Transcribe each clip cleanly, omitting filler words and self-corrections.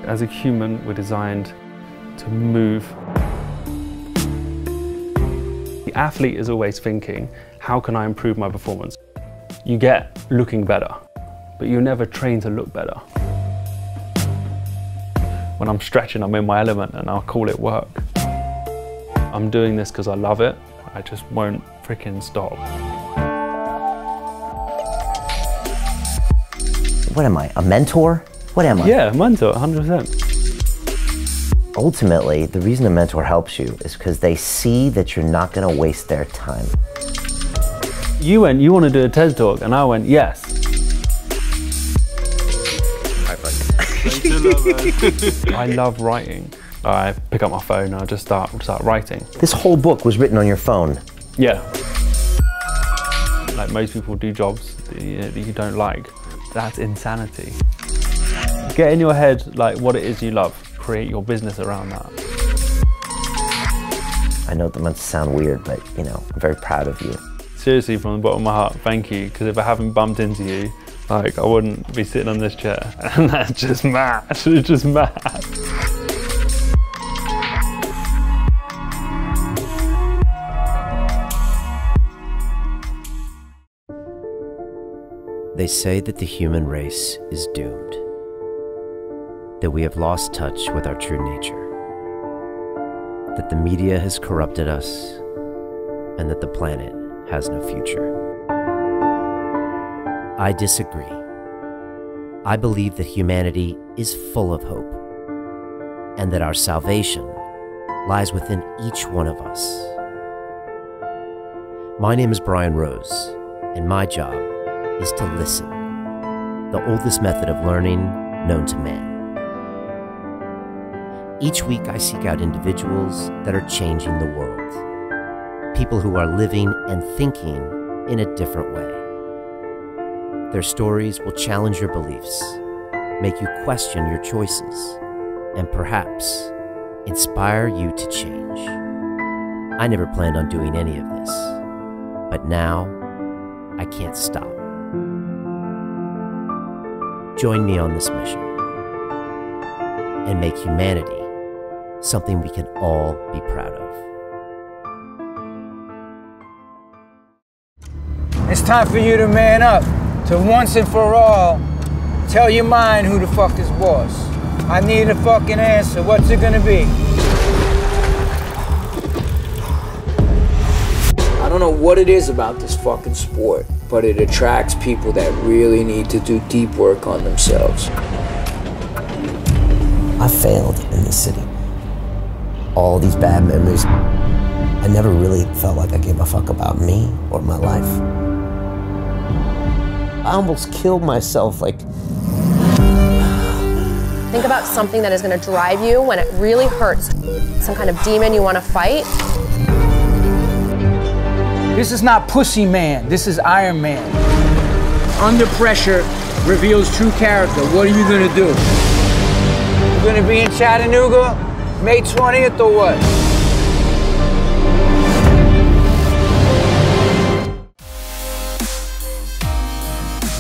As a human, we're designed to move. The athlete is always thinking, how can I improve my performance? You get looking better, but you never train to look better. When I'm stretching, I'm in my element and I'll call it work. I'm doing this because I love it. I just won't freaking stop. What am I, a mentor? What am I? Yeah, a mentor, 100%. Ultimately, the reason a mentor helps you is because they see that you're not going to waste their time. You went, you want to do a TED Talk? And I went, yes. High five. I love writing. I pick up my phone and I just start writing. This whole book was written on your phone. Yeah. Like most people do jobs that you don't like. That's insanity. Get in your head like what it is you love. Create your business around that. I know that must sound weird, but you know, I'm very proud of you. Seriously, from the bottom of my heart, thank you. Because if I haven't bumped into you, like I wouldn't be sitting on this chair. And that's just mad. It's just mad. They say that the human race is doomed, that we have lost touch with our true nature, that the media has corrupted us, and that the planet has no future. I disagree. I believe that humanity is full of hope, and that our salvation lies within each one of us. My name is Brian Rose, and my job is to listen, the oldest method of learning known to man. Each week I seek out individuals that are changing the world, people who are living and thinking in a different way. Their stories will challenge your beliefs, make you question your choices, and perhaps inspire you to change. I never planned on doing any of this, but now I can't stop. Join me on this mission and make humanity something we can all be proud of. It's time for you to man up, to once and for all, tell your mind who the fuck is boss. I need a fucking answer. What's it gonna be? I don't know what it is about this fucking sport, but it attracts people that really need to do deep work on themselves. I failed in this city. All these bad memories. I never really felt like I gave a fuck about me or my life. I almost killed myself, like. Think about something that is going to drive you when it really hurts. Some kind of demon you want to fight. This is not Pussy Man, this is Iron Man. Under pressure reveals true character. What are you gonna do? You gonna be in Chattanooga, May 20th or what?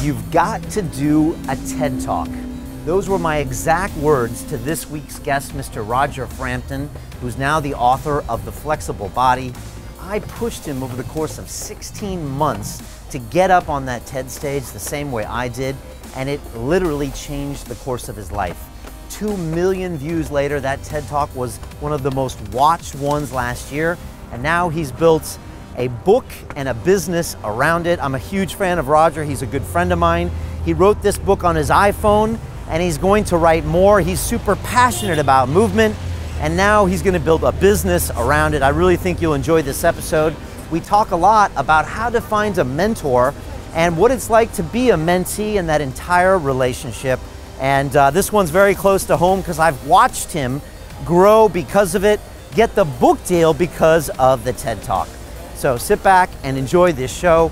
You've got to do a TED Talk. Those were my exact words to this week's guest, Mr. Roger Frampton, who's now the author of The Flexible Body. I pushed him over the course of 16 months to get up on that TED stage the same way I did, and it literally changed the course of his life. 2 million views later, that TED Talk was one of the most watched ones last year, and now he's built a book and a business around it. I'm a huge fan of Roger. He's a good friend of mine. He wrote this book on his iPhone, and he's going to write more. He's super passionate about movement, and now he's going to build a business around it. I really think you'll enjoy this episode. We talk a lot about how to find a mentor and what it's like to be a mentee in that entire relationship. And this one's very close to home because I've watched him grow because of it, get the book deal because of the TED Talk. So sit back and enjoy this show.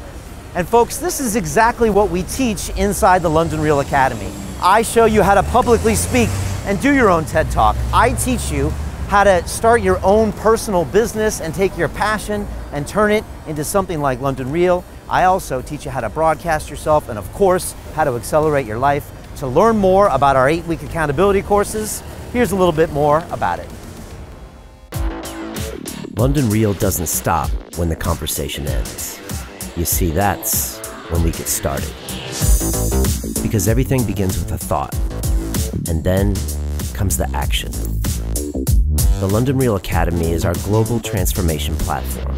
And folks, this is exactly what we teach inside the London Real Academy. I show you how to publicly speak and do your own TED Talk. I teach you how to start your own personal business and take your passion and turn it into something like London Real. I also teach you how to broadcast yourself and, of course, how to accelerate your life. To learn more about our 8-week accountability courses, here's a little bit more about it. London Real doesn't stop when the conversation ends. You see, that's when we get started. Because everything begins with a thought, and then comes the action. The London Real Academy is our global transformation platform.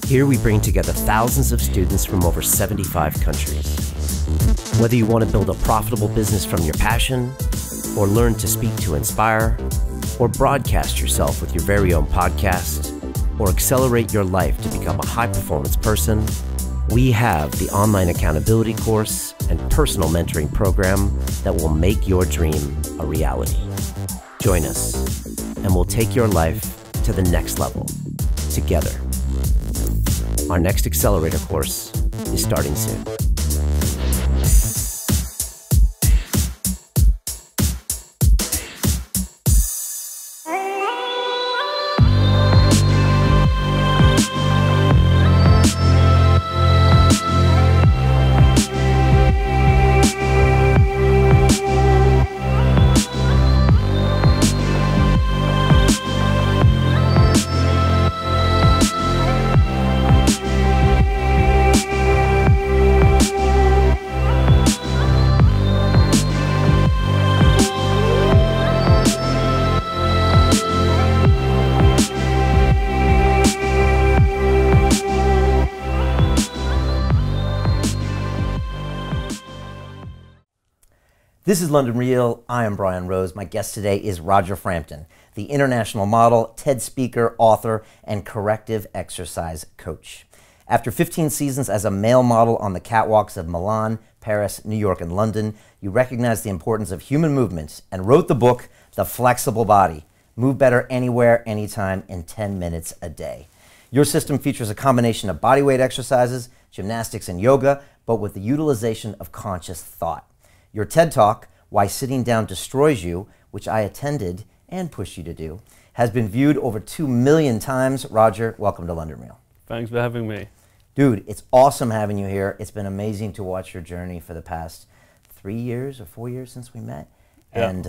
Here we bring together thousands of students from over 75 countries. Whether you want to build a profitable business from your passion, or learn to speak to inspire, or broadcast yourself with your very own podcast, or accelerate your life to become a high-performance person, we have the online accountability course and personal mentoring program that will make your dream a reality. Join us, and we'll take your life to the next level, together. Our next accelerator course is starting soon. This is London Real. I am Brian Rose. My guest today is Roger Frampton, the international model, TED speaker, author, and corrective exercise coach. After 15 seasons as a male model on the catwalks of Milan, Paris, New York, and London, you recognize the importance of human movement and wrote the book, The Flexible Body, Move Better Anywhere, Anytime in 10 minutes a day. Your system features a combination of bodyweight exercises, gymnastics, and yoga, but with the utilization of conscious thought. Your TED Talk, Why Sitting Down Destroys You, which I attended and pushed you to do, has been viewed over 2 million times. Roger, welcome to London Real. Thanks for having me. Dude, it's awesome having you here. It's been amazing to watch your journey for the past 3 years or 4 years since we met. Yeah. And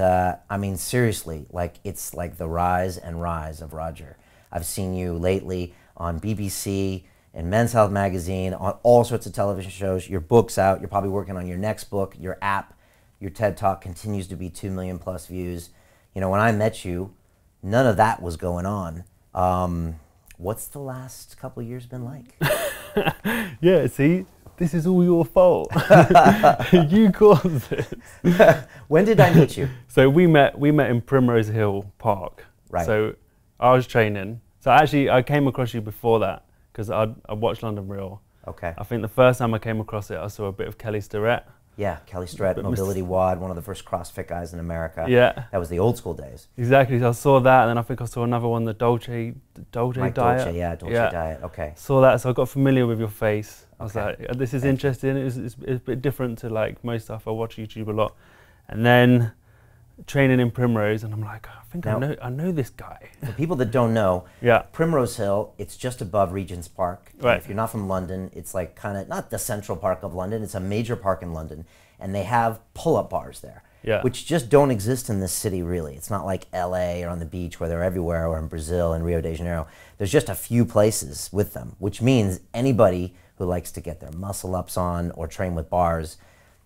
I mean, seriously, like it's like the rise and rise of Roger. I've seen you lately on BBC, in Men's Health magazine, on all sorts of television shows. Your book's out. You're probably working on your next book. Your app, your TED Talk continues to be 2 million plus views. You know, when I met you, none of that was going on. What's the last couple of years been like? Yeah, see, this is all your fault. You caused this. When did I meet you? So we met in Primrose Hill Park. Right. So I was training. So actually, I came across you before that because I watched London Real. Okay. I think the first time I came across it, I saw a bit of Kelly Starrett. Yeah, Kelly Starrett, Mobility WOD, one of the first CrossFit guys in America. Yeah. That was the old school days. Exactly, so I saw that, and then I think I saw another one, the Dolce Mike Diet. Dolce, yeah, Dolce Diet, okay. Saw that, so I got familiar with your face. I was Okay. like, this is interesting, it's a bit different to like most stuff. I watch YouTube a lot. And then training in Primrose, and I'm like, I think I know this guy. For people that don't know, Yeah. Primrose Hill, it's just above Regent's Park. Right. And if you're not from London, it's like kind of, not the central park of London, it's a major park in London. And they have pull-up bars there, Yeah. which just don't exist in this city really. It's not like LA or on the beach where they're everywhere, or in Brazil and Rio de Janeiro. There's just a few places with them, which means anybody who likes to get their muscle ups on or train with bars,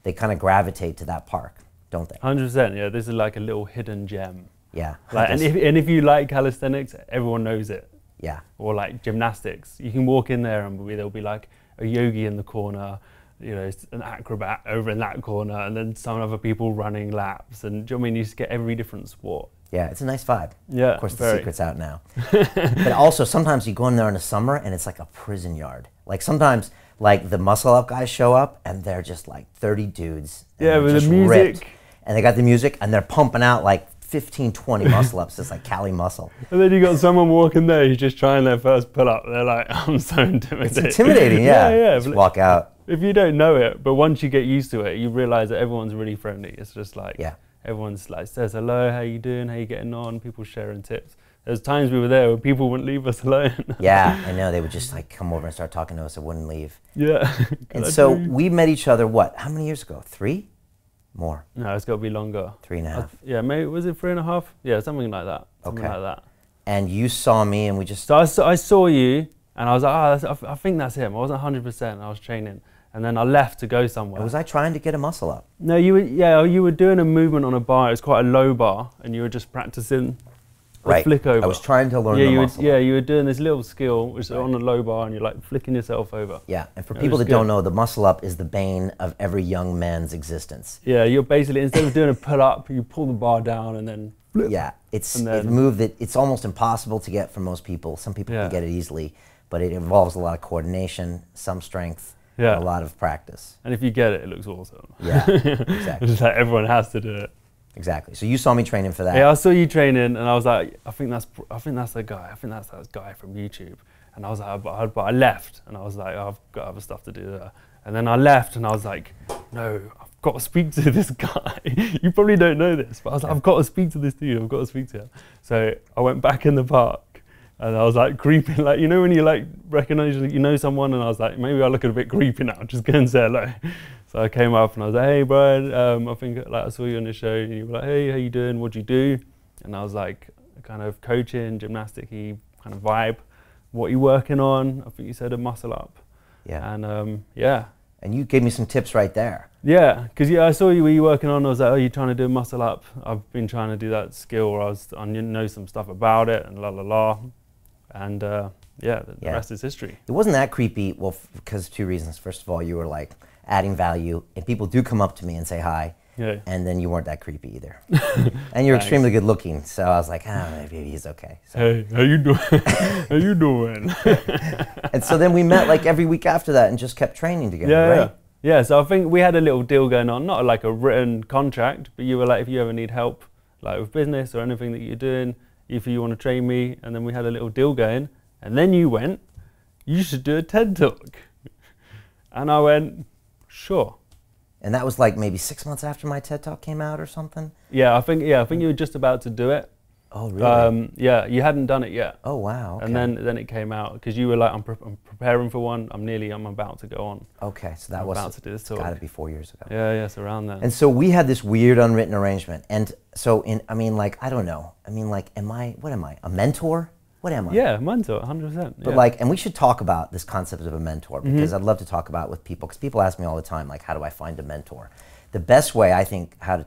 they kind of gravitate to that park, don't they? 100%, yeah, this is like a little hidden gem. Yeah. Like, and if you like calisthenics, everyone knows it. Yeah. Or like gymnastics. You can walk in there and there'll be like a yogi in the corner, you know, an acrobat over in that corner, and then some other people running laps. And do you know what I mean? You just get every different sport. Yeah, it's a nice vibe. Yeah, of course, the secret's out now. But also, sometimes you go in there in the summer and it's like a prison yard. Like sometimes, like the muscle up guys show up and they're just like 30 dudes. Yeah, with just the music. ripped. And they got the music and they're pumping out like 15, 20 muscle ups. It's like Cali muscle. And then you got someone walking there who's just trying their first pull up. They're like, I'm so intimidated. It's intimidating, yeah. Yeah. Just walk out. If you don't know it, but once you get used to it, you realize that everyone's really friendly. It's just like, yeah. Everyone's like says hello, how you doing, how you getting on, people sharing tips. There's times we were there where people wouldn't leave us alone. Yeah, I know, they would just like come over and start talking to us and wouldn't leave. Yeah. And so we met each other, what, how many years ago? 3? More. No, it's got to be longer. 3.5. Yeah, maybe, was it 3.5? Yeah, something like that. Something Okay. like that. And you saw me and we just... So I saw you and I was like, oh, I think that's him. I wasn't 100%, I was training. And then I left to go somewhere. And was I trying to get a muscle up? No, you were doing a movement on a bar. It was quite a low bar and you were just practicing the Right. flick over. I was trying to learn the muscle. Yeah, you were doing this little skill, which is on a low bar, and you're like flicking yourself over. Yeah, and for people that don't know, the muscle up is the bane of every young man's existence. Yeah, you're basically, instead of doing a pull up, you pull the bar down and then flip. Yeah, it's a move that it's almost impossible to get for most people. Some people can get it easily, but it involves a lot of coordination, some strength, and a lot of practice. And if you get it, it looks awesome. Yeah, exactly. It's just like everyone has to do it. Exactly. So you saw me training for that. Yeah, I saw you training, and I was like, I think that's the guy. I think that's that guy from YouTube. And I was like, but I left, and I was like, oh, I've got other stuff to do there. And then I left, and I was like, no, I've got to speak to this guy. You probably don't know this, but I was like, I've got to speak to this dude. I've got to speak to him. So I went back in the park, and I was like creeping, like, you know when you like recognize you know someone, and I was like, maybe I look a bit creepy now. Just go and say hello. So I came up and I was like, hey Brian, I think like I saw you on the show, and you were like, hey, how you doing? What'd you do? And I was like, kind of coaching, gymnastic-y kind of vibe. What are you working on? I think you said a muscle up. Yeah. And yeah. And you gave me some tips right there. Yeah, because I saw you, were you working on? I was like, oh, you're trying to do a muscle up. I've been trying to do that skill where I know some stuff about it and la la la. And yeah, the rest is history. It wasn't that creepy, well, because of two reasons. First of all, you were like adding value, and people do come up to me and say hi, and then you weren't that creepy either. And you're extremely good looking, so I was like, maybe he's okay. So. Hey, how you doing? How you doing? And so then we met like every week after that and just kept training together, right? Yeah, so I think we had a little deal going on, not like a written contract, but you were like, if you ever need help, like with business or anything that you're doing, if you want to train me, and then we had a little deal going, and then you went, you should do a TED Talk. And I went, sure. And that was like maybe 6 months after my TED Talk came out or something? Yeah, I think you were just about to do it. Oh, really? Yeah, you hadn't done it yet. Oh, wow. Okay. And then it came out, because you were like, I'm preparing for one, I'm about to go on. Okay, so that I'm was about to do this talk. Got to be 4 years ago. Yeah, it's around then. And so we had this weird unwritten arrangement. And so I mean, like, I don't know. I mean, like, what am I, a mentor? What am I? Yeah, mentor, 100%. But like, and we should talk about this concept of a mentor, because I'd love to talk about it with people, because people ask me all the time, like, how do I find a mentor? The best way, I think, how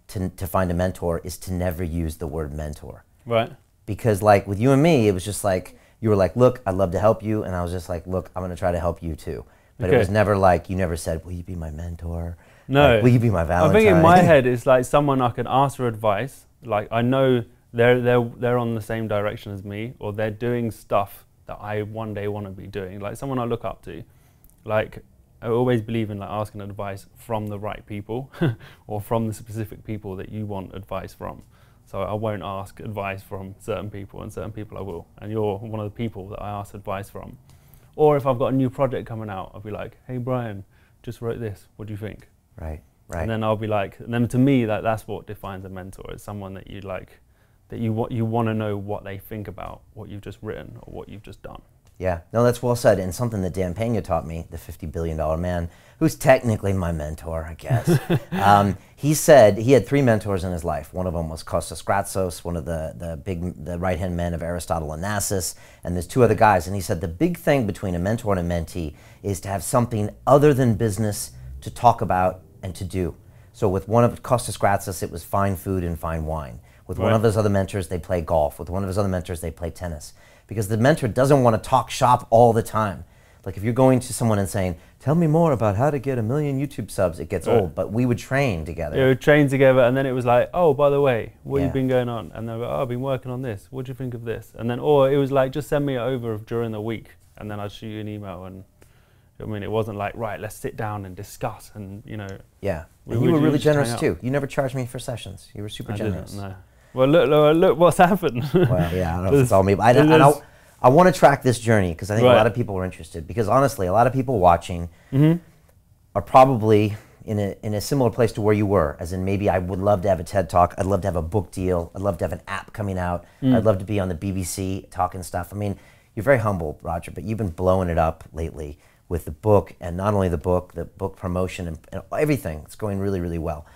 to find a mentor is to never use the word mentor. Right. Because like with you and me, it was just like, you were like, look, I'd love to help you. And I was just like, look, I'm going to try to help you too. But it was never like, you never said, will you be my mentor? No. Like, will you be my Valentine? I think in my head, it's like someone I can ask for advice. Like I know they're on the same direction as me, or they're doing stuff that I one day want to be doing. Like someone I look up to. Like I always believe in like asking advice from the right people or from the specific people that you want advice from. So I won't ask advice from certain people, and certain people I will. And you're one of the people that I ask advice from. Or if I've got a new project coming out, I'll be like, hey Brian, just wrote this, what do you think? Right, right. And then I'll be like, and then to me, that's what defines a mentor. It's someone that you like, that you want to know what they think about what you've just written or what you've just done. Yeah, no, that's well said. And something that Dan Pena taught me, the $50 billion man, who's technically my mentor, I guess. He said he had 3 mentors in his life. One of them was Kostas Gratsos, one of the right-hand men of Aristotle Onassis, and there's 2 other guys. And he said the big thing between a mentor and a mentee is to have something other than business to talk about and to do. So with one of Kostas Gratsos, it was fine food and fine wine. With one of his other mentors, they play golf. With one of his other mentors, they play tennis. Because the mentor doesn't want to talk shop all the time. Like if you're going to someone and saying, tell me more about how to get 1 million YouTube subs, it gets old. But we would train together. Yeah, we would train together, and then it was like, oh, by the way, what have you been going on? And they were like, oh, I've been working on this. What do you think of this? And then, or it was like, just send me it over during the week, and then I'd shoot you an email. And I mean, it wasn't like, right, let's sit down and discuss, and you know. Yeah, and you were really generous too. You never charged me for sessions. You were super generous. No. Well, look what's happened. Well, yeah, I don't know if it's all me, but I want to track this journey because I think a lot of people are interested. Because honestly, a lot of people watching are probably in a similar place to where you were, as in maybe I would love to have a TED Talk, I'd love to have a book deal, I'd love to have an app coming out, I'd love to be on the BBC talking stuff. I mean, you're very humble, Roger, but you've been blowing it up lately with the book, and not only the book promotion and everything. It's going really, really well.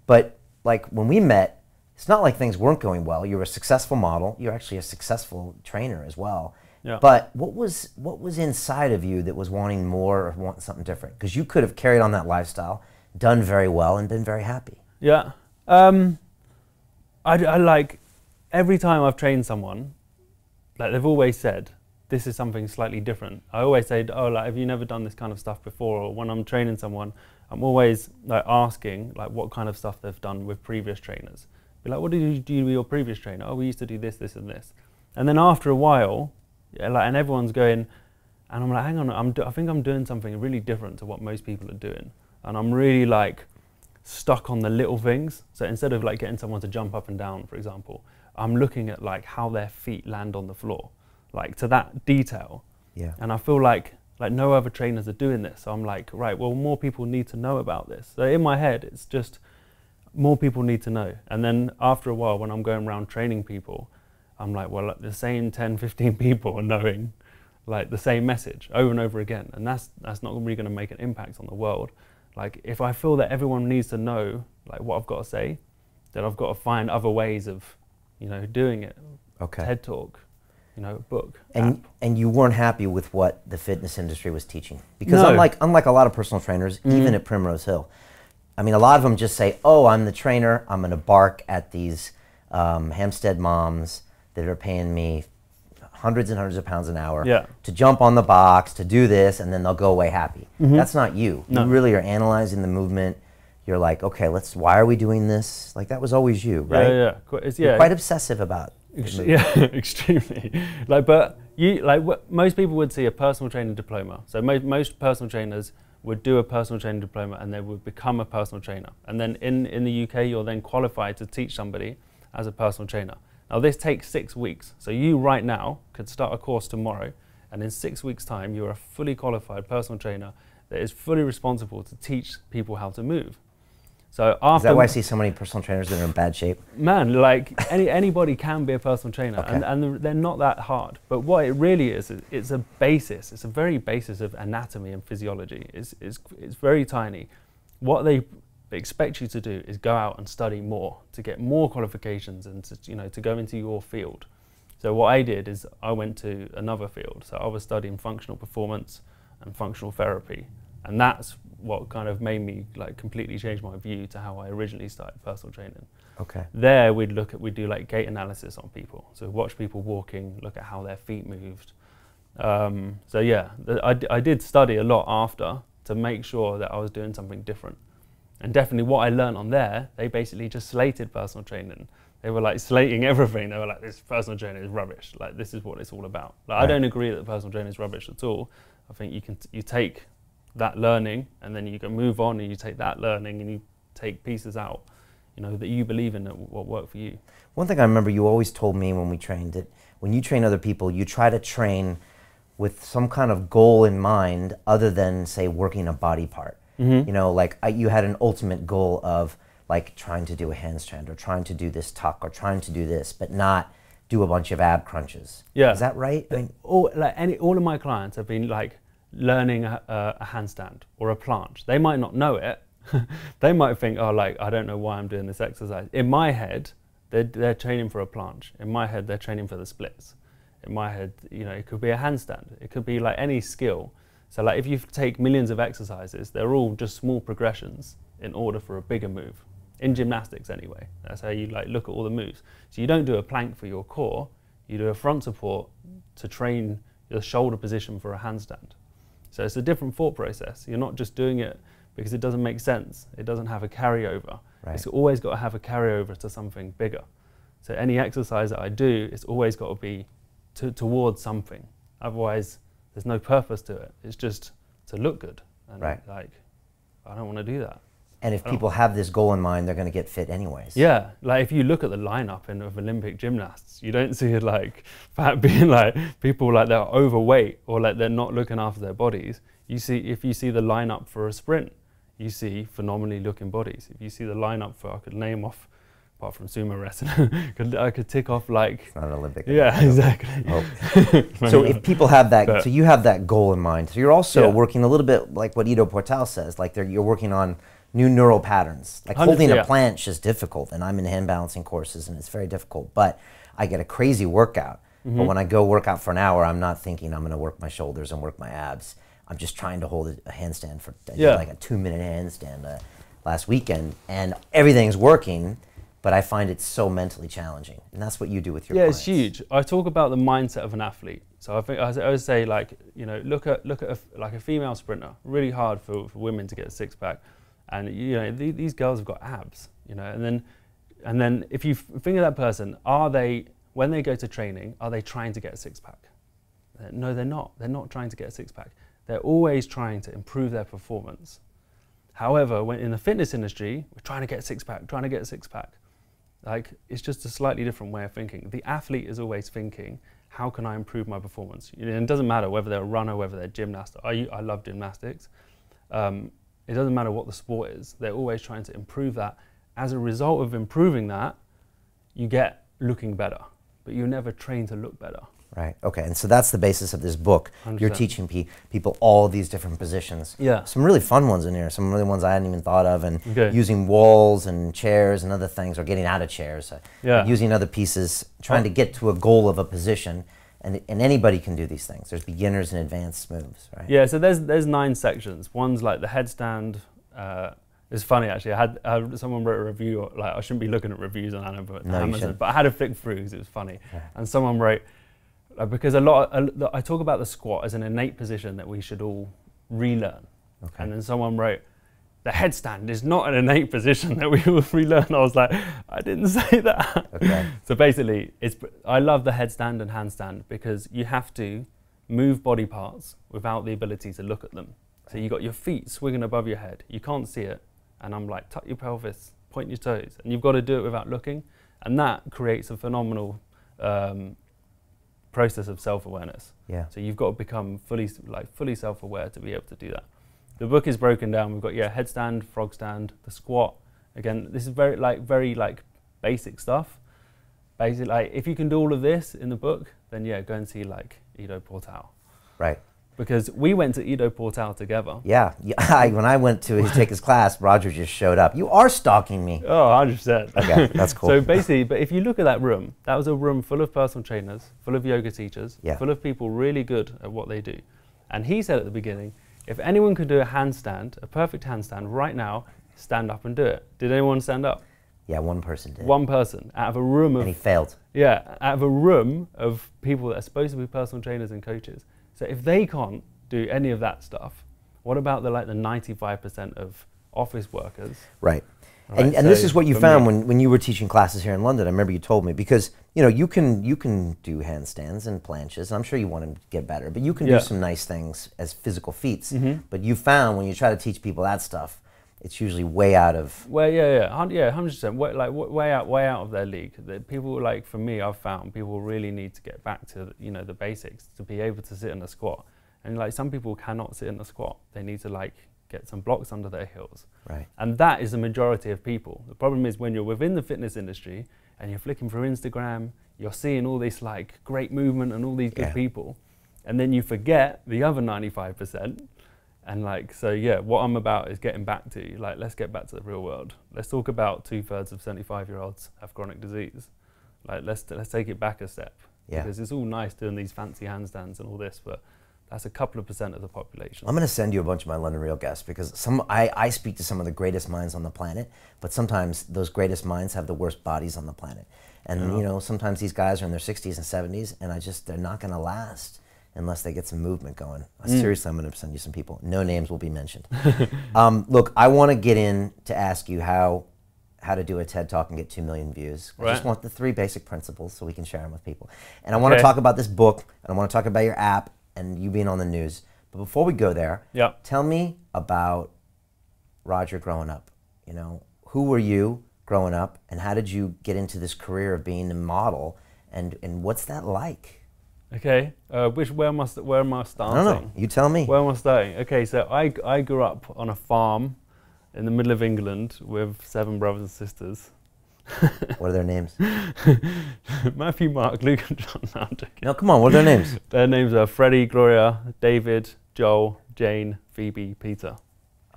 But like when we met, it's not like things weren't going well. You're a successful model. You're actually a successful trainer as well. Yeah. But what was inside of you that was wanting more or wanting something different? Because you could have carried on that lifestyle, done very well, and been very happy. Yeah. I like, every time I've trained someone, like they've always said, this is something slightly different. I always say, oh, like, have you never done this kind of stuff before? Or when I'm training someone, I'm always like asking like what kind of stuff they've done with previous trainers. Be like, what did you do with your previous trainer? Oh, we used to do this, this, and this. And then after a while, yeah, like, and everyone's going, and I'm like, hang on, I think I'm doing something really different to what most people are doing. And I'm really like stuck on the little things. So instead of like getting someone to jump up and down, for example, I'm looking at like how their feet land on the floor, like to that detail. Yeah. And I feel like no other trainers are doing this. So I'm like, right, well, more people need to know about this. So in my head, it's just more people need to know. And then after a while, when I'm going around training people, I'm like, well, like the same 10, 15 people are knowing like the same message over and over again. And that's not really going to make an impact on the world. Like if I feel that everyone needs to know like what I've got to say, then I've got to find other ways of, you know, doing it. Okay. TED Talk, you know, book. And you weren't happy with what the fitness industry was teaching? Because No. unlike a lot of personal trainers, even at Primrose Hill, I mean, a lot of them just say, oh, I'm the trainer, I'm going to bark at these Hampstead moms that are paying me hundreds and hundreds of pounds an hour to jump on the box, to do this, and then they'll go away happy. That's not you. No. You really are analyzing the movement. You're like, okay, why are we doing this? Like that was always you, right? Yeah. You're quite obsessive about it. Yeah, extremely. Like, but most people would see a personal training diploma. So most personal trainers would do a personal training diploma and they would become a personal trainer. And then in the UK, you're then qualified to teach somebody as a personal trainer. Now this takes 6 weeks. So you right now could start a course tomorrow, and in 6 weeks' time, you're a fully qualified personal trainer that is fully responsible to teach people how to move. So after, is that why I see so many personal trainers that are in bad shape? Man, like anybody can be a personal trainer, Okay. and they're not that hard. But what it really is, it's a basis. It's a very basis of anatomy and physiology. It's very tiny. What they expect you to do is go out and study more to get more qualifications and to go into your field. So what I did is I went to another field. So I was studying functional performance and functional therapy, and that's what kind of made me like completely change my view to how I originally started personal training. Okay. There we'd do like gait analysis on people. So watch people walking, look at how their feet moved. So yeah, I did study a lot after to make sure that I was doing something different. And definitely what I learned on there, they basically just slated personal training. They were like slating everything. They were like, this personal training is rubbish. Like this is what it's all about. Like, Right. I don't agree that personal training is rubbish at all. I think you take that learning and then you can move on and you take that learning and you take pieces out, that you believe in that what work for you. One thing I remember you always told me when we trained that when you train other people, you try to train with some kind of goal in mind other than, say, working a body part. Mm-hmm. You had an ultimate goal of like trying to do a handstand or trying to do this tuck or trying to do this, but not do a bunch of ab crunches. Yeah. Is that right? I mean, all of my clients have been like learning a handstand or a planche. They might not know it. They might think, oh, like, I don't know why I'm doing this exercise. In my head, they're training for a planche. In my head, they're training for the splits. In my head, it could be a handstand. It could be like any skill. So like if you take millions of exercises, they're all just small progressions in order for a bigger move. In gymnastics anyway, that's how you like look at all the moves. So you don't do a plank for your core, you do a front support to train your shoulder position for a handstand. So it's a different thought process. You're not just doing it because it doesn't make sense. It doesn't have a carryover. Right. It's always got to have a carryover to something bigger. So any exercise that I do, it's always got to be towards something. Otherwise, there's no purpose to it. It's just to look good. And right. like, I don't want to do that. And if people have this goal in mind, they're going to get fit anyways. Yeah, like if you look at the lineup of Olympic gymnasts, you don't see it like being like people like they're overweight or like they're not looking after their bodies. If you see the lineup for a sprint, you see phenomenally looking bodies. If you see the lineup for, I could name off apart from sumo wrestling. I could tick off like... It's not an Olympic. Yeah, exactly. Oh. So if people have that, so you have that goal in mind. So you're also working a little bit like what Ido Portal says, like you're working on new neural patterns. Like holding a planche is difficult, and I'm in hand balancing courses, and it's very difficult. But I get a crazy workout. But when I go work out for an hour, I'm not thinking I'm going to work my shoulders and work my abs. I'm just trying to hold a handstand for like a 2-minute handstand last weekend, and everything's working. But I find it so mentally challenging, and that's what you do with your clients. It's huge. I talk about the mindset of an athlete. So I think I always say, like, you know, look at like a female sprinter. Really hard for women to get a six-pack, and you know these girls have got abs. You know, and then if you think of that person, are they, when they go to training, are they trying to get a six-pack? No, they're not. They're not trying to get a six-pack. They're always trying to improve their performance. However, when in the fitness industry, we're trying to get a six-pack, trying to get a six-pack. Like, it's just a slightly different way of thinking. The athlete is always thinking, how can I improve my performance? You know, it doesn't matter whether they're a runner, whether they're a gymnast. I love gymnastics. It doesn't matter what the sport is. They're always trying to improve that. As a result of improving that, you get looking better, but you're never trained to look better. Right, okay, and so that's the basis of this book. 100%. You're teaching people all of these different positions. Yeah. Some really fun ones in here, some really ones I hadn't even thought of, and using walls and chairs and other things, or getting out of chairs, using other pieces, trying to get to a goal of a position, and anybody can do these things. There's beginners and advanced moves, right? Yeah, so there's 9 sections. One's like the headstand. It's funny actually, I had someone wrote a review, like I shouldn't be looking at reviews on Amazon, but I had to flick through because it was funny. Yeah. And someone wrote, because I talk about the squat as an innate position that we should all relearn. Okay. And then someone wrote, the headstand is not an innate position that we will relearn. I was like, I didn't say that. Okay. So basically, I love the headstand and handstand because you have to move body parts without the ability to look at them. So you got your feet swinging above your head. You can't see it. And I'm like, tuck your pelvis, point your toes. And you've got to do it without looking. And that creates a phenomenal process of self-awareness. Yeah. So you've got to become fully self-aware to be able to do that. The book is broken down. We've got headstand, frog stand, the squat. Again, this is very basic stuff. Basically, like if you can do all of this in the book, then go and see like Ido Portal. Right. Because we went to Ido Portal together. Yeah, when I went to take his class, Roger just showed up. You are stalking me. Oh, 100%. Okay, that's cool. So basically, but if you look at that room, that was a room full of personal trainers, full of yoga teachers, full of people really good at what they do. And he said at the beginning, if anyone could do a handstand, a perfect handstand right now, stand up and do it. Did anyone stand up? Yeah, one person did. One person out of a room of... And he failed. Yeah, out of a room of people that are supposed to be personal trainers and coaches. So if they can't do any of that stuff, what about the 95% of office workers? Right. And so this is what you found when you were teaching classes here in London. I remember you told me, because you can do handstands and planches. I'm sure you want to get better, but you can do some nice things as physical feats. But you found when you try to teach people that stuff, it's usually way out of... Well, 100%. Way out of their league. People, for me, I've found people really need to get back to the basics to be able to sit in a squat. And some people cannot sit in a squat. They need to get some blocks under their heels. Right. And that is the majority of people. The problem is when you're within the fitness industry and you're flicking through Instagram, you're seeing all this great movement and all these good people, and then you forget the other 95%. And what I'm about is getting back to, let's get back to the real world. Let's talk about 2/3 of 75-year-olds have chronic disease. Let's take it back a step. Yeah. Because it's all nice doing these fancy handstands and all this, but that's a couple of % of the population. I'm going to send you a bunch of my London Real guests, because I speak to some of the greatest minds on the planet, but sometimes those greatest minds have the worst bodies on the planet. And sometimes these guys are in their 60s and 70s, and they're not going to last unless they get some movement going. Seriously, I'm going to send you some people. No names will be mentioned. Look, I want to get in to ask you how to do a TED Talk and get 2 million views. I just want the 3 basic principles so we can share them with people. And I want to talk about this book, and I want to talk about your app and you being on the news. But before we go there, tell me about Roger growing up. Who were you growing up, and how did you get into this career of being a model, and what's that like? Okay, where am I starting? I don't know, you tell me. Where am I starting? Okay, so I grew up on a farm in the middle of England with 7 brothers and sisters. What are their names? Matthew, Mark, Luke, and John. No, I'm joking. No, come on, what are their names? Their names are Freddie, Gloria, David, Joel, Jane, Phoebe, Peter.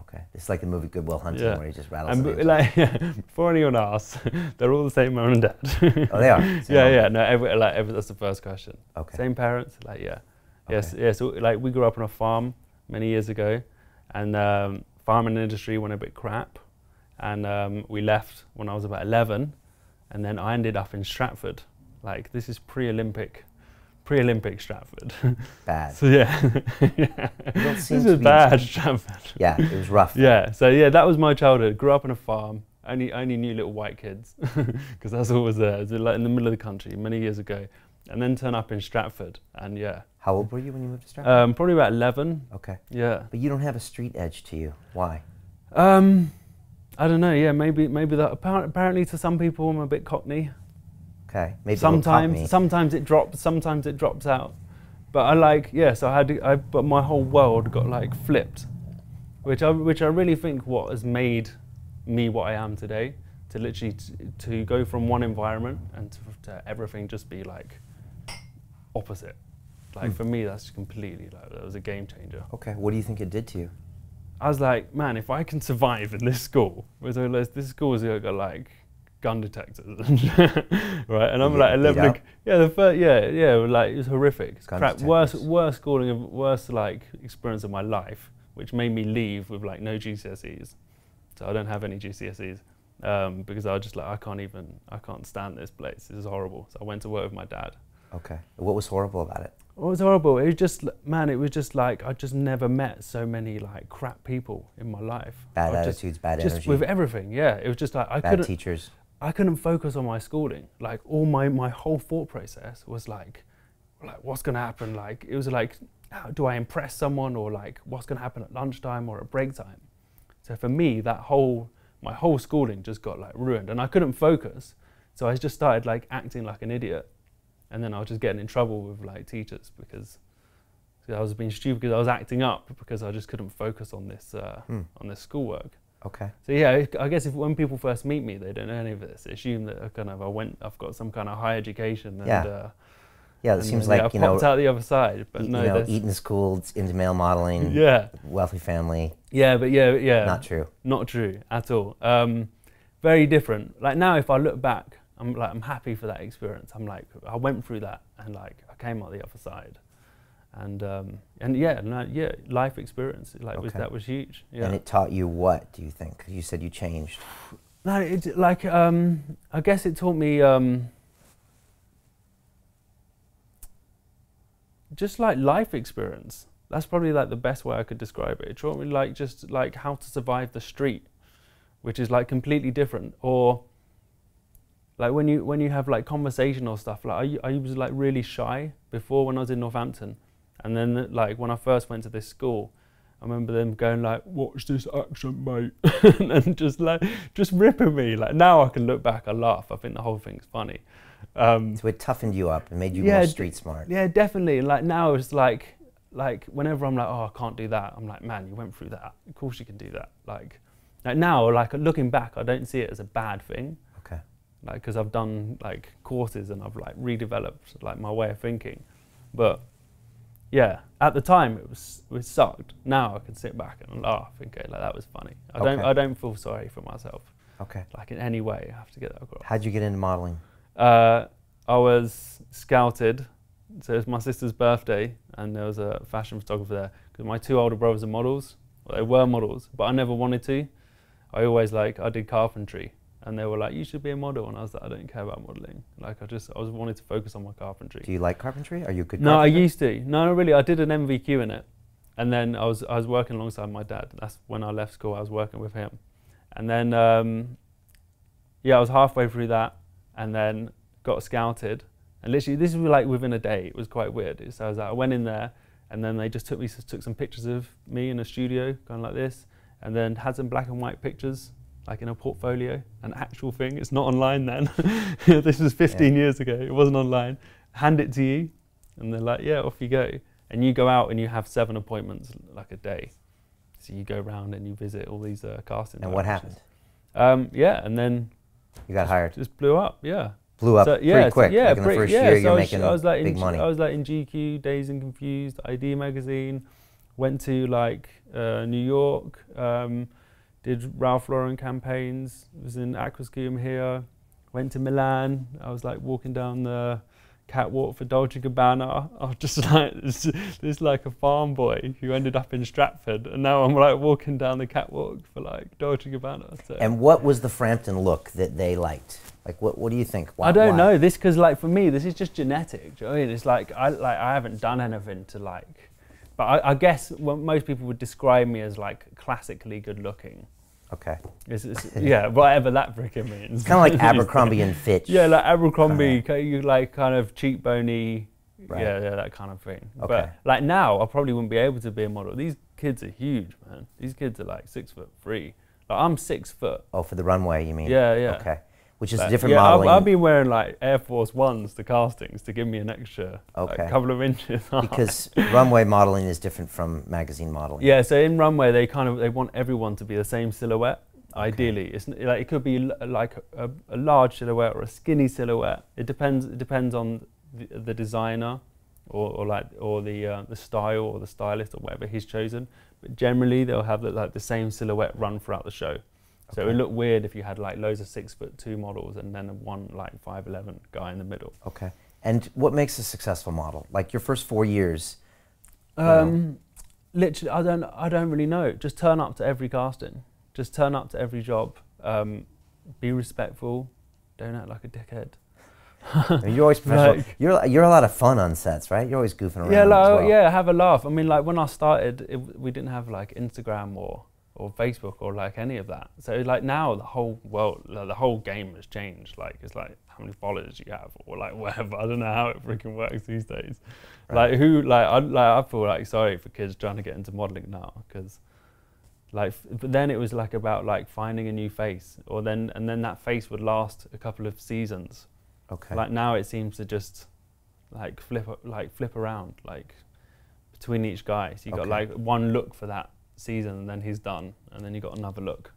Okay, it's like the movie Good Will Hunting, Yeah. where he just rattles And the names. like, before anyone asks, they're all the same mum and dad. Oh, they are? Same mom? Yeah. No, that's the first question. Okay. Same parents? Like, yeah. Yes, Okay. yeah. So, like, we grew up on a farm many years ago, and farming industry went a bit crap, and we left when I was about 11, and then I ended up in Stratford. Like, this is pre-Olympic Stratford. Bad. So yeah, yeah. This is bad, Stratford. Yeah, it was rough. Yeah, so yeah, that was my childhood. Grew up on a farm. Only knew little white kids, because that's all was there. It was like in the middle of the country many years ago, and then turn up in Stratford, and yeah. How old were you when you moved to Stratford? Probably about 11. Okay. Yeah. But you don't have a street edge to you. Why? I don't know. Yeah, maybe that. Apparently, to some people, I'm a bit Cockney. Okay. Maybe Sometimes it drops. Sometimes it drops out. But but my whole world got like flipped, which I really think what has made me what I am today. To literally to go from one environment and to everything just be like opposite. Like for me, that's completely like that was a game changer. Okay. What do you think it did to you? I was like, man, if I can survive in this school, this school has got like gun detectors, right? And I'm like 11. Like, yeah, like it was horrific. It's crap. Worst schooling, worst like experience of my life, which made me leave with like no GCSEs. So I don't have any GCSEs because I was just like, I can't stand this place. This is horrible. So I went to work with my dad. Okay. What was horrible about it? What was horrible? It was just, man, it was just like, I just never met so many like crap people in my life. Bad attitudes, bad energy. Just with everything, yeah. It was just like, bad teachers. I couldn't focus on my schooling. Like all my whole thought process was like what's gonna happen? Like, it was like, how do I impress someone, or like, what's gonna happen at lunchtime or at break time? So for me, my whole schooling just got like ruined, and I couldn't focus. So I just started like acting like an idiot. And then I was just getting in trouble with like teachers because I was being stupid, because I was acting up because I just couldn't focus on this schoolwork. Okay. So yeah, I guess when people first meet me, they don't know any of this. They assume that I've got some kind of high education. And, it seems like, I've popped out the other side. But no, Eton school, into male modeling. Yeah. Wealthy family. Yeah, but yeah. Not true. Not true at all. Very different. Like now, if I look back, I'm happy for that experience. I'm like, I went through that, and like I came out the other side, and life experience that was huge. Yeah. And it taught you what? Do you think? You said you changed. No, I guess it taught me just like life experience. That's probably like the best way I could describe it. It taught me like just like how to survive the street, which is like completely different. Or like when you have like conversational stuff, like I was like really shy before when I was in Northampton, and then like when I first went to this school, I remember them going like, "Watch this accent, mate," and just ripping me. Like now I can look back, I laugh. I think the whole thing's funny. So it toughened you up and made you more street smart. Yeah, definitely. And like now it's like whenever I'm like, oh, I can't do that, I'm like, man, you went through that. Of course you can do that. Like now, like looking back, I don't see it as a bad thing. Okay. Like, because I've done like courses and I've like redeveloped like my way of thinking, but yeah, at the time it sucked. Now I can sit back and laugh and go like, that was funny. I don't feel sorry for myself. Okay. Like in any way, I have to get that across. How'd you get into modeling? I was scouted. So it was my sister's birthday, and there was a fashion photographer there because my two older brothers are models. Well, they were models, but I never wanted to. I did carpentry. And they were like, you should be a model. And I was like, I don't care about modeling. Like, I wanted to focus on my carpentry. Do you like carpentry? Are you a good carpenter? No, I used to. No, really, I did an MVQ in it. And then I was working alongside my dad. That's when I left school, I was working with him. And then, I was halfway through that and then got scouted. And literally, this was like within a day. It was quite weird. So I went in there, and then they just took some pictures of me in a studio, kind of like this, and then had some black and white pictures, like in a portfolio, an actual thing. It's not online then. This was 15 years ago. It wasn't online. Hand it to you, and they're like, yeah, off you go. And you go out and you have 7 appointments like a day. So you go around and you visit all these casting. And what happened? And then You got hired. Just blew up, yeah. Blew up pretty quick. Yeah, like in the first year, you're making big money. I was like in GQ, Dazed and Confused, ID magazine. Went to like New York. Did Ralph Lauren campaigns. Was in Aquascuum here. Went to Milan. I was like walking down the catwalk for Dolce & Gabbana. I was just like this like a farm boy who ended up in Stratford, and now I'm like walking down the catwalk for like Dolce & Gabbana. So. And what was the Frampton look that they liked? Like, what do you think? I don't know. This, because like for me, this is just genetic. Do you know what I mean? It's like I haven't done anything to like, but I guess most people would describe me as like classically good looking. Okay. Yeah, whatever that freaking means. It's kind of like Abercrombie and Fitch. Yeah, like Abercrombie, you like kind of cheekbony, right. yeah, that kind of thing. Okay. But like now, I probably wouldn't be able to be a model. These kids are huge, man. These kids are like 6'3". Like I'm 6 foot. Oh, for the runway, you mean? Yeah, yeah. Okay. Which is different yeah, modeling. I've been wearing like Air Force Ones to castings to give me an extra like, couple of inches. Because runway modeling is different from magazine modeling. Yeah, so in runway they want everyone to be the same silhouette. Ideally, it's like it could be like a large silhouette or a skinny silhouette. It depends on the designer or the style or the stylist or whatever he's chosen. But generally they'll have the same silhouette run throughout the show. So it would look weird if you had like loads of 6'2" models and then one like 5'11" guy in the middle. Okay. And what makes a successful model? Like your first 4 years? Literally, I don't really know. Just turn up to every casting. Just turn up to every job. Be respectful. Don't act like a dickhead. You're always professional. Like, you're a lot of fun on sets, right? You're always goofing around. Yeah, like, as well. Yeah, have a laugh. I mean, like when I started, we didn't have like Instagram or Facebook or like any of that. So like now the whole world, like, the whole game has changed. Like it's like how many followers you have or like whatever. I don't know how it freaking works these days. Right. I feel like sorry for kids trying to get into modeling now because like but then it was like about like finding a new face and then that face would last a couple of seasons. Okay. Like now it seems to just like flip around like between each guy. So you got like one look for that season and then he's done and then you got another look.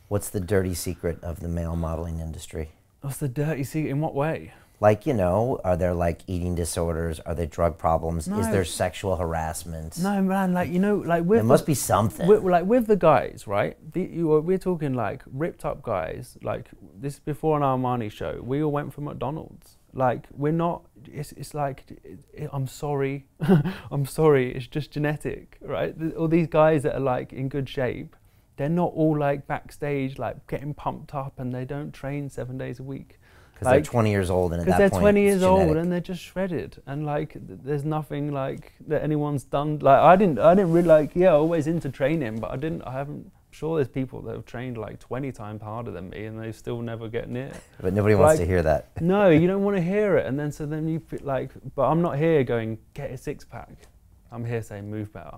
What's the dirty secret of the male modeling industry? What's the dirty secret? In what way? Like, you know, are there like eating disorders? Are there drug problems? No. Is there sexual harassment? No, man, like, you know, like with there must be something. Like with the guys, right? We're talking like ripped up guys. Like this before an Armani show, we all went for McDonald's. Like we're not. It's like I'm sorry, I'm sorry. It's just genetic, right? All these guys that are like in good shape, they're not all like backstage, like getting pumped up, and they don't train 7 days a week. Because like, they're 20 years old, and at that point, because they're 20 years genetic. old, and they're just shredded, and like there's nothing like that anyone's done. Like I didn't really like. Yeah, always into training, but I haven't. Sure, there's people that have trained like 20 times harder than me and they still never get near it. But nobody wants to hear that. No, you don't want to hear it. And then so then you like, but I'm not here going, get a six pack. I'm here saying move better.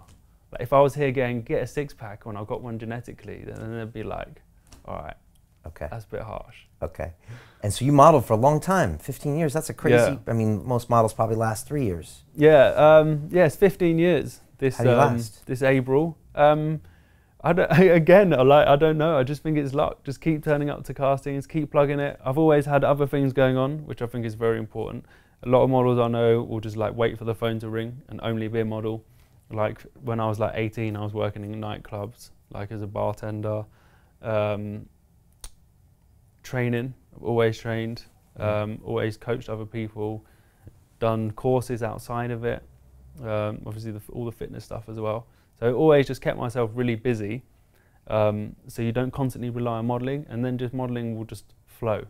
Like if I was here going, get a six pack when I got one genetically, then they'd be like, all right, okay, that's a bit harsh. Okay. And so you modeled for a long time, 15 years, that's a crazy, yeah. I mean, most models probably last 3 years. Yeah, yeah, it's 15 years this, How do you last? This April. I don't know. I just think it's luck. Just keep turning up to castings, keep plugging it. I've always had other things going on, which I think is very important. A lot of models I know will just like wait for the phone to ring and only be a model. Like when I was like 18, I was working in nightclubs, like as a bartender. Training, I've always trained, always coached other people, done courses outside of it. Obviously all the fitness stuff as well. So always just kept myself really busy, so you don't constantly rely on modelling, and then just modelling will just flow.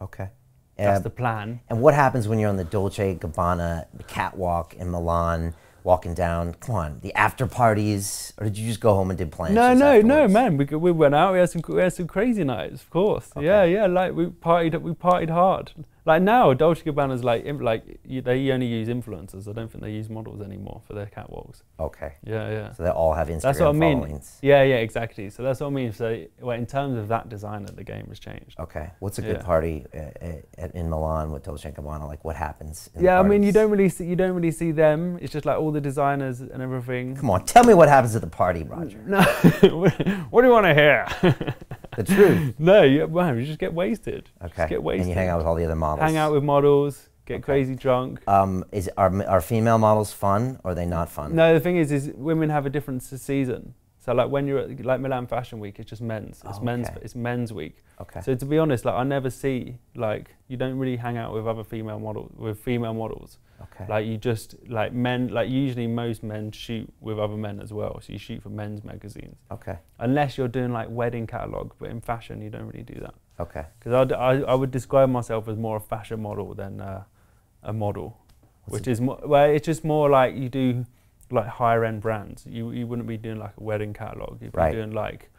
Okay. That's the plan. And what happens when you're on the Dolce & Gabbana, the catwalk in Milan, walking down, come on, the after parties, or did you just go home and did plans? No, man, we went out, we had some crazy nights, of course. Okay. Yeah, like we partied hard. Like now, Dolce & Gabbana's they only use influencers. I don't think they use models anymore for their catwalks. Okay. Yeah. So they all have Instagram that's what I mean. Followings. Yeah, exactly. So that's what I mean. So well, in terms of that designer, the game has changed. Okay. What's a good party in Milan with Dolce & Gabbana? Like what happens? Yeah, I mean you don't really see them. It's just like all the designers and everything. Come on, tell me what happens at the party, Roger. No, what do you want to hear? The truth. No, man, you just get wasted. Okay. Just get wasted. And you hang out with all the other models. Hang out with models, get crazy drunk. Are female models fun or are they not fun? No, the thing is women have a different season. So like when you're at like Milan Fashion Week, it's just men's. It's it's men's week. Okay. So to be honest, like I never see like you don't really hang out with other female models. Okay. Like you just like men. Like usually most men shoot with other men as well. So you shoot for men's magazines. Okay. Unless you're doing like wedding catalog, but in fashion you don't really do that. Okay. Because I would describe myself as more a fashion model than a model, which is more, well, it's just more like you do like higher end brands. You wouldn't be doing like a wedding catalog. You'd be doing like,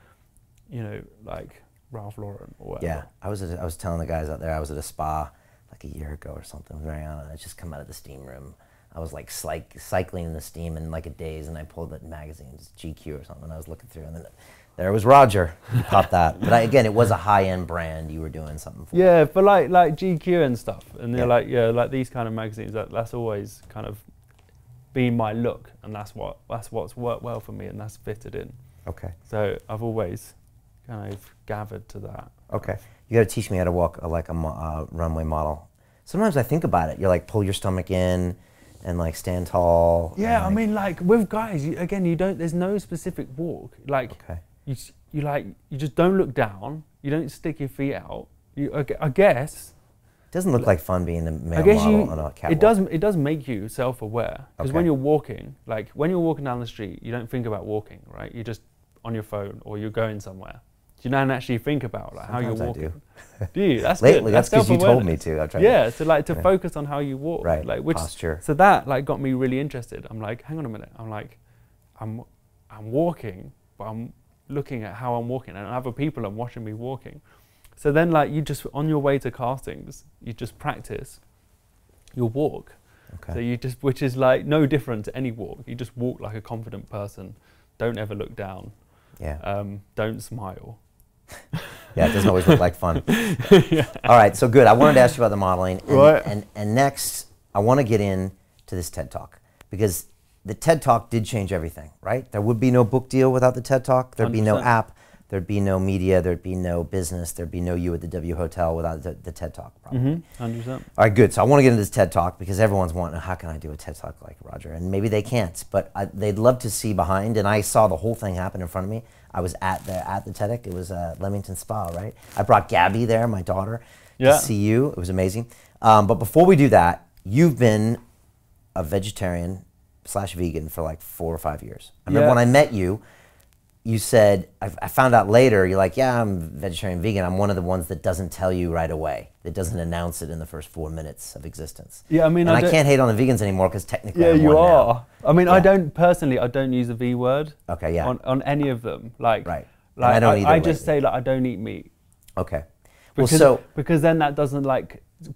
you know, like Ralph Lauren or whatever. Yeah, I was telling the guys out there, I was at a spa like a year ago or something, and I just come out of the steam room. I was like cycling in the steam in like a daze, and I pulled the magazines, GQ or something, I was looking through, and then there was Roger. He popped that. But again, it was a high-end brand you were doing something for. Yeah, for like GQ and stuff, and they're like, like these kind of magazines, that's always kind of been my look, and that's what's worked well for me, and that's fitted in. Okay. So I've always kind of gathered to that. Okay. You got to teach me how to walk like a runway model. Sometimes I think about it. You're like, pull your stomach in and like stand tall. Yeah, I mean, like with guys, there's no specific walk. Like, you just don't look down. You don't stick your feet out. I guess. It doesn't look like fun being a male model on a catwalk. It does make you self-aware, because when you're walking, down the street, you don't think about walking, right? You're just on your phone or you're going somewhere. You don't actually think about like how you're walking. I do. Do you? That's lately. Good. That's because you told me to. To focus on how you walk. Right. Like posture. So that like got me really interested. I'm like, hang on a minute. I'm like, I'm walking, but I'm looking at how I'm walking, and other people are watching me walking. So then, like, you just on your way to castings, you just practice your walk. Okay. So you just, which is like no different to any walk. You just walk like a confident person. Don't ever look down. Yeah. Don't smile. Yeah, it doesn't always look like fun. All right, so good. I wanted to ask you about the modeling. And next, I want to get into this TED Talk, because the TED Talk did change everything, right? There would be no book deal without the TED Talk. There'd 100%. Be no app. There'd be no media. There'd be no business. There'd be no you at the W Hotel without the TED Talk, probably. 100%. All right, good. So I want to get into this TED Talk, because everyone's wanting, how can I do a TED Talk like Roger? And maybe they can't, but they'd love to see behind. And I saw the whole thing happen in front of me. I was at the TEDx. It was Leamington Spa, right? I brought Gabby there, my daughter, to see you. It was amazing. But before we do that, you've been a vegetarian/vegan for like 4 or 5 years. I remember when I met you, you said, I found out later, you're like, yeah, I'm vegetarian, vegan. I'm one of the ones that doesn't tell you right away, that doesn't announce it in the first 4 minutes of existence. Yeah, I mean, and I can't hate on the vegans anymore, because technically I'm you one are. now. I mean, I don't use the V word. Okay, yeah. On any of them, like, right. Like I don't either. I just say like I don't eat meat. Okay. Because, because then that doesn't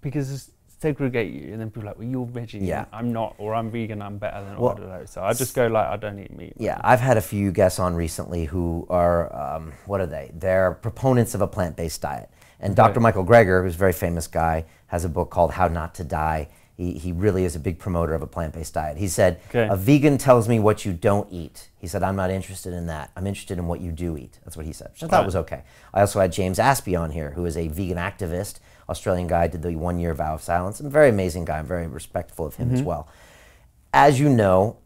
because segregate you, and then people are like, well, you're veggie, I'm not, or I'm vegan, I'm better than, I don't know. So I just go like, I don't eat meat. Yeah, I've had a few guests on recently who are, what are they? They're proponents of a plant-based diet. And Dr. Michael Greger, who's a very famous guy, has a book called How Not to Die. He really is a big promoter of a plant-based diet. He said, a vegan tells me what you don't eat. He said, I'm not interested in that. I'm interested in what you do eat. That's what he said, which I thought was okay. I also had James Aspey on here, who is a vegan activist, Australian guy, did the 1-year vow of silence. A very amazing guy. I'm very respectful of him as well. As you know,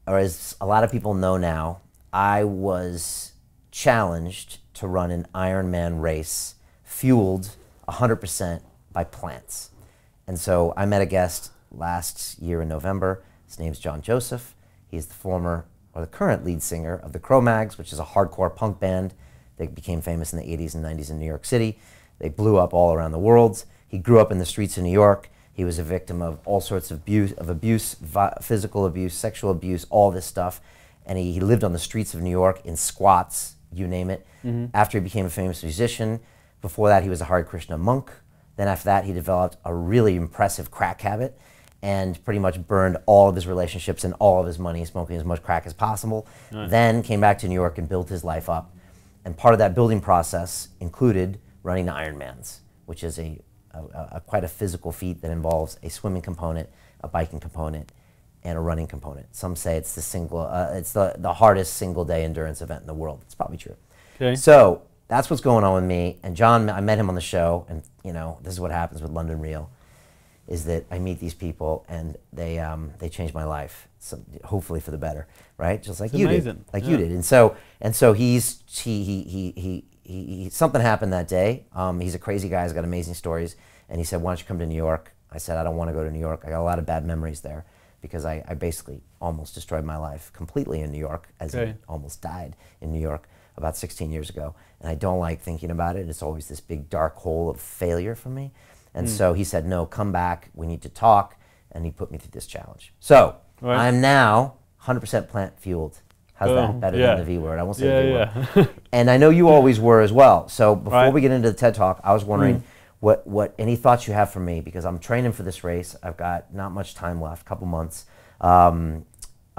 or as a lot of people know now, I was challenged to run an Ironman race fueled 100% by plants. And so I met a guest last year in November. His name's John Joseph. He's the former, or the current lead singer of the Cro-Mags, which is a hardcore punk band. They became famous in the 80s and 90s in New York City. They blew up all around the world. He grew up in the streets of New York. He was a victim of all sorts of abuse, physical abuse, sexual abuse, all this stuff. And he lived on the streets of New York in squats, you name it. After he became a famous musician, before that he was a Hare Krishna monk. Then after that he developed a really impressive crack habit and pretty much burned all of his relationships and all of his money smoking as much crack as possible. Then came back to New York and built his life up. And part of that building process included running the Ironmans, which is quite a physical feat that involves a swimming component, a biking component, and a running component. Some say it's the hardest single-day endurance event in the world. It's probably true. Okay. So that's what's going on with me. And John, I met him on the show, and you know, this is what happens with London Real, is that I meet these people and they change my life, so hopefully for the better, right? Just like you did, you did. And so he something happened that day. He's a crazy guy. He's got amazing stories, and he said, "Why don't you come to New York?" I said, "I don't want to go to New York. I got a lot of bad memories there." Because I basically almost destroyed my life completely in New York, as in almost died in New York about 16 years ago. And I don't like thinking about it. It's always this big dark hole of failure for me. And so he said, no, come back, we need to talk. And he put me through this challenge. So I'm now 100% plant fueled. How's that? Better than the V word. I won't say the V word. And I know you always were as well. So before we get into the TED Talk, I was wondering, what any thoughts you have for me, because I'm training for this race. I've got not much time left, a couple months. I'm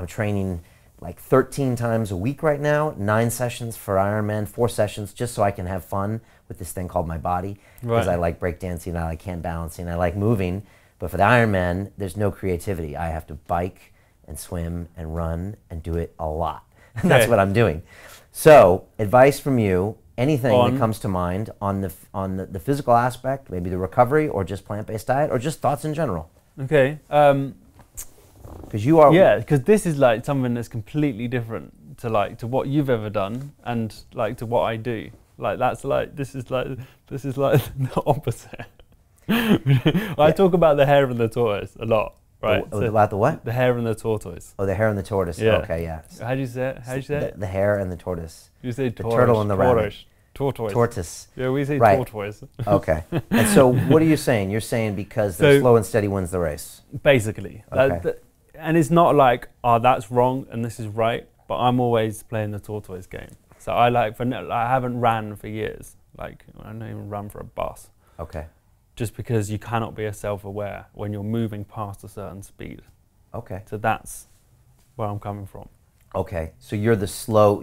training like 13 times a week right now, 9 sessions for Ironman, 4 sessions, just so I can have fun with this thing called my body. Because I like breakdancing, I like hand balancing, I like moving. But for the Ironman, there's no creativity. I have to bike and swim and run and do it a lot. That's what I'm doing. So advice from you. Anything that comes to mind on the physical aspect, maybe the recovery, or just plant-based diet, or just thoughts in general. Okay. Because you are. Yeah, because this is like something that's completely different to what you've ever done, and like to what I do. Like this is like the opposite. I talk about the hare and the tortoise a lot. Right. About the what? The hare and the tortoise. Oh, the hare and the tortoise. Yeah. Okay, yeah. How do you say it? How do you say it? The hare and the tortoise. You say the turtle and the rabbit. Tortoise. Tortoise. Yeah, we say tortoise. Okay. And so what are you saying? You're saying because the slow and steady wins the race. Basically. Okay. And it's not like, oh, that's wrong and this is right, but I'm always playing the tortoise game. So I haven't ran for years. Like, I don't even run for a bus. Okay. Just because you cannot be self-aware when you're moving past a certain speed. Okay. So that's where I'm coming from. Okay. So you're the slow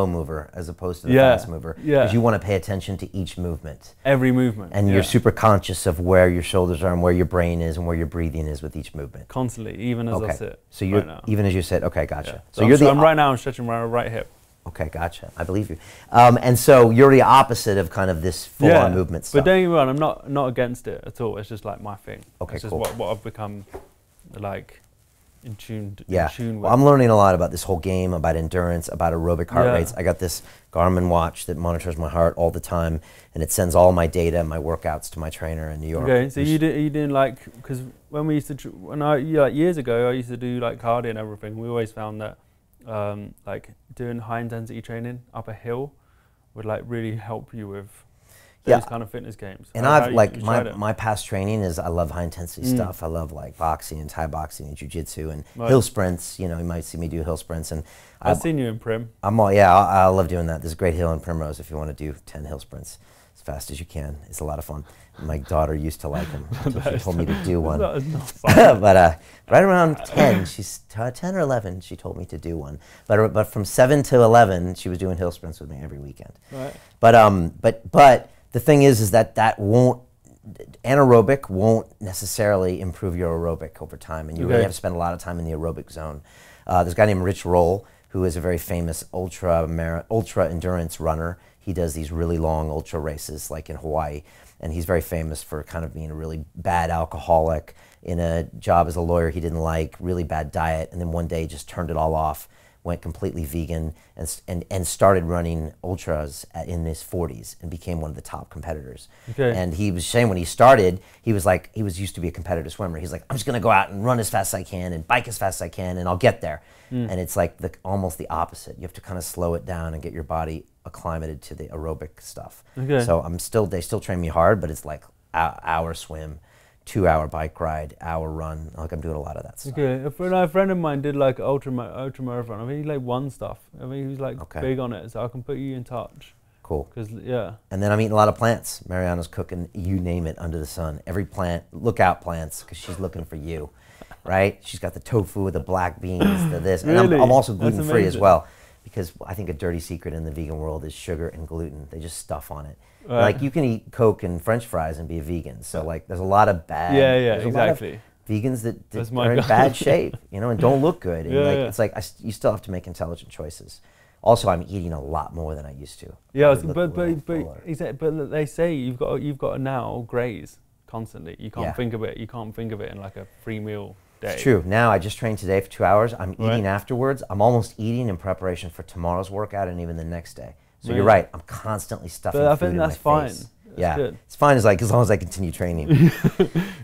mover as opposed to the fast mover. Yeah. Because you want to pay attention to each movement. Every movement. And you're super conscious of where your shoulders are and where your brain is and where your breathing is with each movement. Constantly, even as I sit. So you're even as you sit. Okay, gotcha. Yeah. So you're right now I'm stretching my right hip. Okay, gotcha. I believe you. And so you're the opposite of kind of this full-on movement stuff. But don't get me wrong, I'm not against it at all. It's just like my thing. Okay, it's just cool. what I've become like in tune with. Well, I'm learning a lot about this whole game, about endurance, about aerobic heart rates. I got this Garmin watch that monitors my heart all the time, and it sends all my data, my workouts to my trainer in New York. Okay, so you didn't like, because when we used to, like years ago, I used to do like cardio and everything. We always found that like doing high intensity training up a hill would like really help you with those kind of fitness games. And I've like my past training is I love high intensity stuff. I love like boxing and Thai boxing and jiu-jitsu and hill sprints. You know, you might see me do hill sprints. And I've seen you in Prim. I love doing that. There's a great hill in Primrose if you want to do 10 hill sprints as fast as you can. It's a lot of fun. My daughter used to like them until she told me to do one. That is not fun. But right around 10, she's 10 or 11, she told me to do one. But from 7 to 11, she was doing hill sprints with me every weekend. Right. But the thing is that anaerobic won't necessarily improve your aerobic over time, and you really have to spend a lot of time in the aerobic zone. There's a guy named Rich Roll who is a very famous ultra endurance runner. He does these really long ultra races like in Hawaii, and he's very famous for kind of being a really bad alcoholic in a job as a lawyer he didn't like, really bad diet, and then one day just turned it all off, went completely vegan, and started running ultras in his 40s and became one of the top competitors. Okay. And he was saying when he started, he was used to be a competitive swimmer. He's like, I'm just gonna go out and run as fast as I can and bike as fast as I can and I'll get there. And it's like almost the opposite. You have to kind of slow it down and get your body acclimated to the aerobic stuff. Okay. So they still train me hard, but it's like hour swim, 2-hour bike ride, hour run. Like I'm doing a lot of that stuff. Okay, a friend of mine did like ultra marathon. I mean, he like won stuff. I mean, he was like big on it, so I can put you in touch. Cool. Yeah. And then I'm eating a lot of plants. Mariana's cooking, you name it, under the sun. Every plant, look out plants, because she's looking for you, right? She's got the tofu, the black beans, the this. Really? And I'm also gluten-free as well, because I think a dirty secret in the vegan world is sugar and gluten. They just stuff on it. Like you can eat Coke and French fries and be a vegan. So like there's a lot of bad. Yeah, exactly. Vegans that are in bad shape, you know, and don't look good. And it's like you still have to make intelligent choices. Also, I'm eating a lot more than I used to. Yeah, Fuller. but they say you've got to now graze constantly. You can't Yeah. think of it. You can't think of it in like a free meal day. It's true. Now I just trained today for 2 hours. I'm eating afterwards. I'm almost eating in preparation for tomorrow's workout and even the next day. So you're right. I'm constantly stuffing But I food think in that's my fine. face. That's Yeah, good. it's fine as long as I continue training.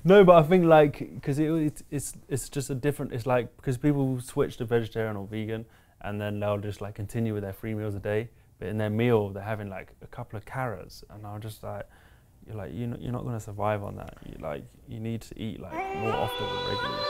No, but I think like because it's just a different. It's like because people switch to vegetarian or vegan, and then they'll just like continue with their 3 meals a day. But in their meal, they're having like a couple of carrots, and I'm just like, you're not going to survive on that. You need to eat like more often and regularly.